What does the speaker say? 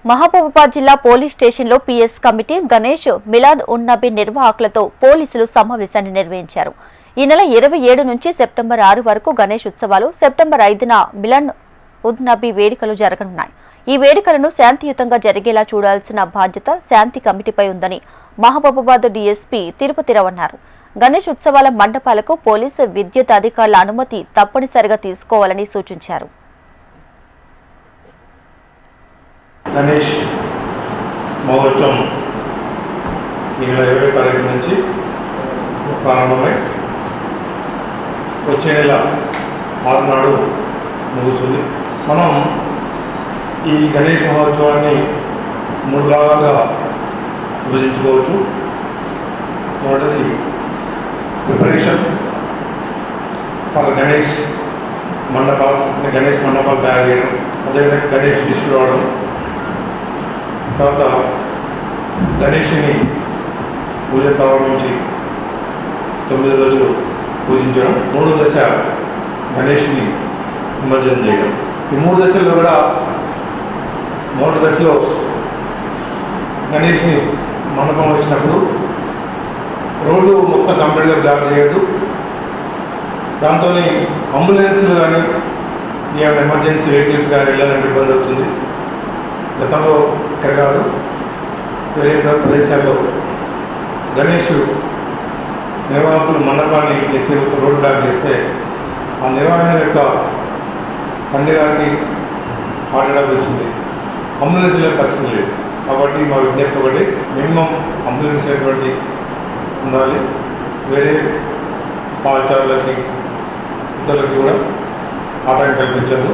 మహబూబాబాద్ జిల్లా పోలీస్ స్టేషన్లో PS committee Ganesh Milad un Nabi నిర్వాహకులతో పోలీసులు సమావేశాన్ని నిర్వహించారు. ఈ నెల 27 నుంచి సెప్టెంబర్ 6 వరకు గణేష్ ఉత్సవాలు, సెప్టెంబర్ 5న మిలాద్ ఉన్ నబీ వేడుకలు జరగనున్నాయి. ఈ వేడుకలను శాంతియుతంగా జరిగేలా చూడాల్సిన బాధ్యత శాంతి కమిటీపై ఉందని మహబూబాబాద్ డీఎస్పీ తిరుపతిరావు అన్నారు. గణేష్ ఉత్సవాల మండపాలకు పోలీసు విద్యుత్ అధికారుల అనుమతి తప్పనిసరిగా తీసుకోవాలని సూచించారు. గణేష్ మహోత్సవం ఈ నెల 20వ తారీఖు నుంచి ప్రారంభమై వచ్చే నెల 6 నాడు ముగుస్తుంది. మనం ఈ గణేష్ మహోత్సవాన్ని 3 భాగాలుగా విభజించుకోవచ్చు. మొదటిది ప్రిపరేషన్ ఫర్ గణేష్ మండపాలు తయారు చేయడం, అదేవిధంగా గణేష్ డిస్ప్లే అవడం, తర్వాత గణేష్ని పూజ ప్రారంభించి 9 రోజులు పూజించడం, 3వ దశ గణేష్ని నిమజ్జనం చేయడం. ఈ 3 దశల్లో కూడా మొదటి దశలో గణేష్ని మండపం వచ్చినప్పుడు రోడ్డు మొత్తం కంప్లీట్గా బ్లాక్ చేయదు. దాంతో అంబులెన్స్లు కానీ ఏమైనా ఎమర్జెన్సీ వెహికల్స్ కానీ వెళ్ళాలంటే ఇబ్బంది అవుతుంది. గతంలో ఇక్కడ కాదు, వేరే ప్రదేశాల్లో గణేష్ నిర్వాహకులు మండపాన్ని వేసి రోడ్డు బ్లాక్ చేస్తే ఆ నిర్వాహకుల యొక్క తండ్రి గారికి హార్ట్ అటాక్ వచ్చింది. అంబులెన్స్ లేని పరిస్థితి లేదు. కాబట్టి మా విజ్ఞప్తి ఒకటి, మినిమం అంబులెన్స్ అనేటువంటి ఉండాలి. వేరే పాదచారులకి ఇతరులకి కూడా ఆటంకం కల్పించద్దు.